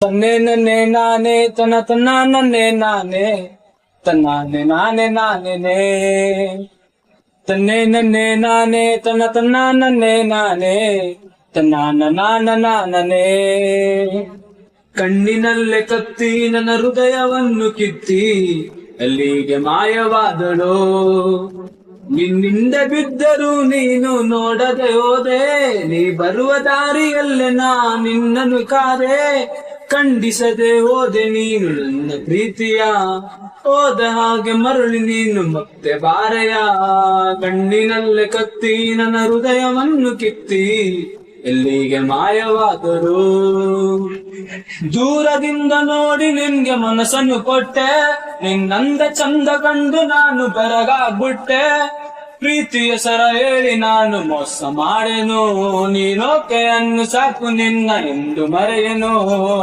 ತನ್ನೆ ನನ್ನೆ ನಾನೇ ತನ ತನ್ನ ನನ್ನೆ ನಾನೇ ತನ್ನಾನೆ ನಾನೇ ನಾನೇನೇ ತನ್ನೆ ನನ್ನೆ ನಾನೇ ತನ ತನ್ನ ನನ್ನೆ ನಾನೇ ತನ್ನಾನ ನಾನ ನಾನನೇ ಕಣ್ಣಿನಲ್ಲೇ ಕತ್ತಿ ನನ್ನ ಹೃದಯವನ್ನು ಕಿತ್ತಿ ಅಲ್ಲಿಗೆ ಮಾಯವಾದಳು. ನಿನ್ನಿಂದ ಬಿದ್ದರೂ ನೀನು ನೋಡದೆ ಹೋದೆ, ನೀ ಬರುವ ದಾರಿಯಲ್ಲೇ ನಾ ನಿನ್ನನ್ನು ಕಾದೆ. ಖಂಡಿಸದೆ ಹೋದೆ ನೀನು ನನ್ನ ಪ್ರೀತಿಯ, ಹೋದ ಹಾಗೆ ಮರಳಿ ನೀನು ಮತ್ತೆ ಬಾರೆಯ. ಕಣ್ಣಿನಲ್ಲೇ ಕತ್ತಿ ನನ್ನ ಹೃದಯವನ್ನು ಕಿತ್ತಿ ಎಲ್ಲಿಗೆ ಮಾಯವಾದರು. ದೂರದಿಂದ ನೋಡಿ ನಿನ್ಗೆ ಮನಸ್ಸನ್ನು ಕೊಟ್ಟೆ, ನಿನ್ನಂದ ಚಂದ ಕಂಡು ನಾನು ಬೆರಗಾಗ್ಬಿಟ್ಟೆ. ಪ್ರೀತಿಯ ಸರ ಹೇಳಿ ನಾನು ಮೋಸ ಮಾಡೆನು, ನೀನೋಕೆಯನ್ನು ಸಾಕು ನಿನ್ನ ಎಂದು ಮರೆಯನು.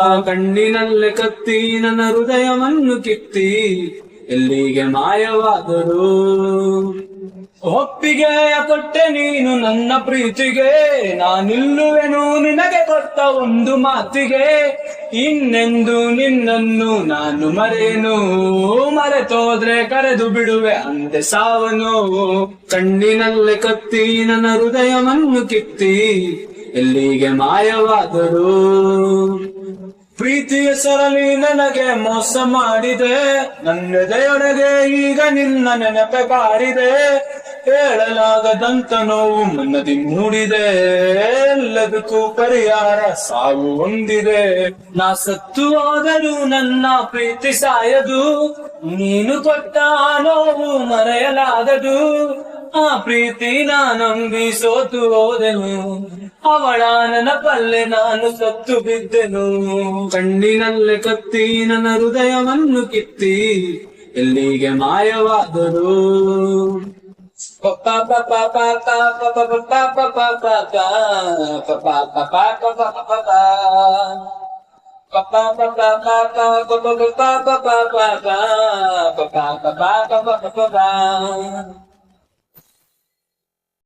ಆ ಕಣ್ಣಿನಲ್ಲೇ ಕತ್ತಿ ನನ್ನ ಹೃದಯವನ್ನು ಕಿತ್ತಿ ಎಲ್ಲಿಗೆ ಮಾಯವಾದರು. ಒಪ್ಪಿಗೆಯ ಕೊಟ್ಟೆ ನೀನು ನನ್ನ ಪ್ರೀತಿಗೆ, ನಾನಿಲ್ಲುವೆನು ನಿನಗೆ ಕೊಟ್ಟ ಒಂದು ಮಾತಿಗೆ. ಇನ್ನೆಂದು ನಿನ್ನನ್ನು ನಾನು ಮರೆಯನು, ಮರೆತೋದ್ರೆ ಕರೆದು ಬಿಡುವೆ ಅಂದೆ ಸಾವನು. ಕಣ್ಣಿನಲ್ಲೇ ಕತ್ತಿ ನನ್ನ ಹೃದಯವನ್ನು ಕಿತ್ತಿ ಎಲ್ಲಿಗೆ ಮಾಯವಾದರು. ಪ್ರೀತಿಯ ಸರಳಿ ನನಗೆ ಮೋಸ ಮಾಡಿದೆ, ನನ್ನ ಹೃದಯೊಳಗೆ ಈಗ ನಿನ್ನ ನೆನಪೆ ಕಾಡಿದೆ. ಹೇಳಲಾಗದಂತ ನೋವು ಮನದಿ ಮೂಡಿದೆ, ಎಲ್ಲದಕ್ಕೂ ಪರಿಹಾರ ಸಾವು ಹೊಂದಿದೆ. ನಾ ಸತ್ತು ಹೋದರೂ ನನ್ನ ಪ್ರೀತಿ ಸಾಯದು, ನೀನು ಕೊಟ್ಟ ನೋವು ಮರೆಯಲಾಗದು. ಆ ಪ್ರೀತಿ ನಂಬಿ ಸೋತು ಹೋದೆನು, ಅವಳ ನೆನಪಲ್ಲೇ ನಾನು ಸತ್ತು ಬಿದ್ದೆನು. ಕಣ್ಣಿನಲ್ಲೇ ಕತ್ತಿ ನನ್ನ ಹೃದಯವನ್ನು ಕಿತ್ತಿ ಎಲ್ಲಿಗೆ ಮಾಯವಾದರು.